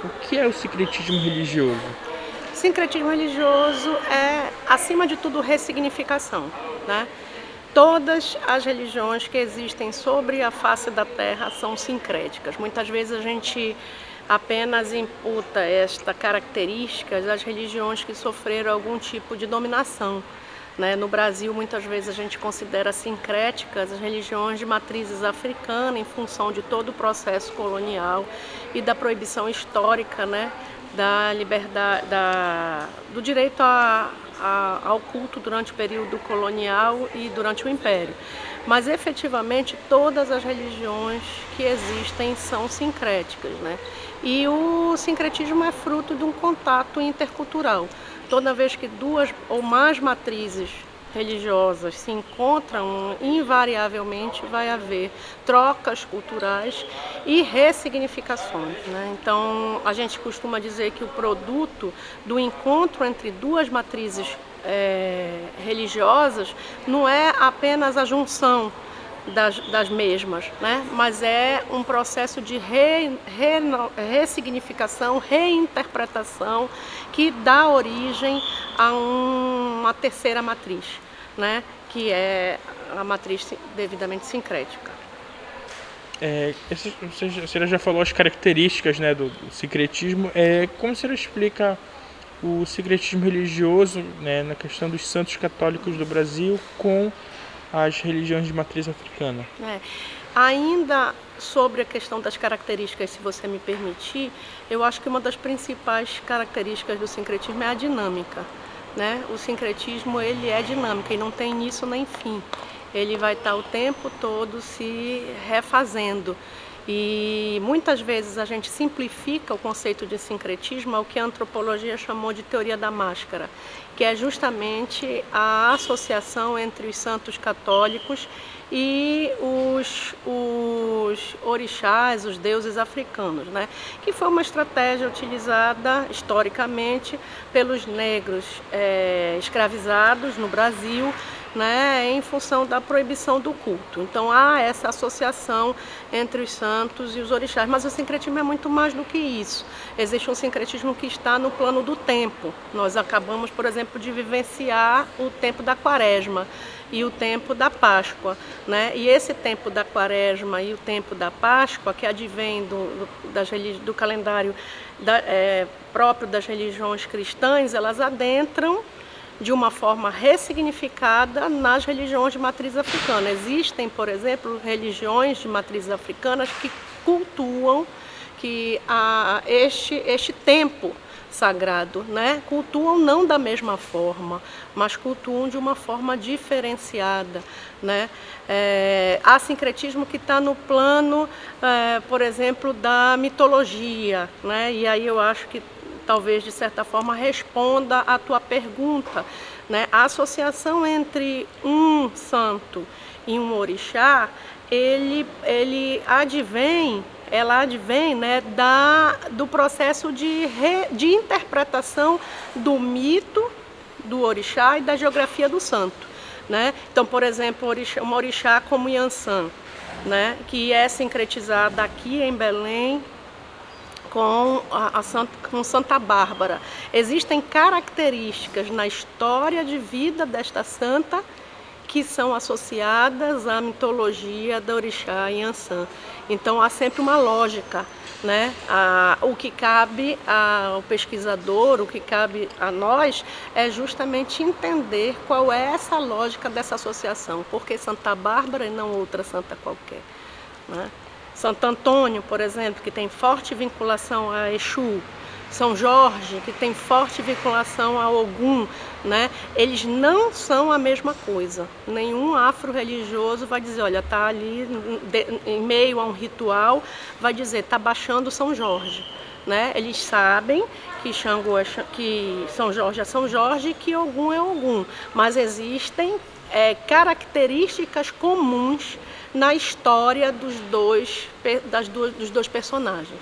O que é o sincretismo religioso? Sincretismo religioso é, acima de tudo, ressignificação, né? Todas as religiões que existem sobre a face da Terra são sincréticas. Muitas vezes a gente apenas imputa esta característica às religiões que sofreram algum tipo de dominação, né? No Brasil, muitas vezes a gente considera sincréticas as religiões de matrizes africana em função de todo o processo colonial e da proibição histórica, né? Da liberdade, do direito ao culto durante o período colonial e durante o Império. Mas efetivamente todas as religiões que existem são sincréticas, né? E o sincretismo é fruto de um contato intercultural. Toda vez que duas ou mais matrizes religiosas se encontram, invariavelmente vai haver trocas culturais e ressignificações, né? Então, a gente costuma dizer que o produto do encontro entre duas matrizes religiosas não é apenas a junção das mesmas, né? Mas é um processo de ressignificação, reinterpretação que dá origem a uma terceira matriz, né? Que é a matriz devidamente sincrética. Você já falou as características, né, do sincretismo. Como você explica o sincretismo religioso, né, na questão dos santos católicos do Brasil com as religiões de matriz africana? Ainda sobre a questão das características, se você me permitir, eu acho que uma das principais características do sincretismo é a dinâmica, né? O sincretismo, ele é dinâmico e não tem início nem fim. Ele vai estar o tempo todo se refazendo. E muitas vezes a gente simplifica o conceito de sincretismo ao que a antropologia chamou de teoria da máscara, que é justamente a associação entre os santos católicos e os orixás, os deuses africanos, né? Que foi uma estratégia utilizada historicamente pelos negros escravizados no Brasil, né, em função da proibição do culto. Então há essa associação entre os santos e os orixás, mas o sincretismo é muito mais do que isso. Existe um sincretismo que está no plano do tempo. Nós acabamos, por exemplo, de vivenciar o tempo da Quaresma e o tempo da Páscoa, né? E esse tempo da Quaresma e o tempo da Páscoa, que advém do calendário próprio das religiões cristãs, elas adentram de uma forma ressignificada nas religiões de matriz africana. Existem, por exemplo, religiões de matriz africanas que cultuam este tempo sagrado, né? Cultuam não da mesma forma, mas cultuam de uma forma diferenciada, né? Há sincretismo que está no plano, por exemplo, da mitologia, né? E aí eu acho que talvez de certa forma responda à tua pergunta, né? A associação entre um santo e um orixá, ela advém, né, do processo de interpretação do mito do orixá e da geografia do santo, né? Então, por exemplo, uma orixá como Yansan, né, que é sincretizada aqui em Belém com Santa Bárbara. Existem características na história de vida desta santa que são associadas à mitologia da orixá Yansan. Então há sempre uma lógica, né? O que cabe ao pesquisador, o que cabe a nós é justamente entender qual é essa lógica dessa associação, porque Santa Bárbara e não outra santa qualquer, né? Santo Antônio, por exemplo, que tem forte vinculação a Exu, São Jorge, que tem forte vinculação a Ogum, né? Eles não são a mesma coisa. Nenhum afro-religioso vai dizer, olha, tá ali em meio a um ritual, vai dizer, tá baixando São Jorge, né? Eles sabem que que São Jorge é São Jorge e que Ogum é Ogum, mas existem características comuns na história dos dois personagens.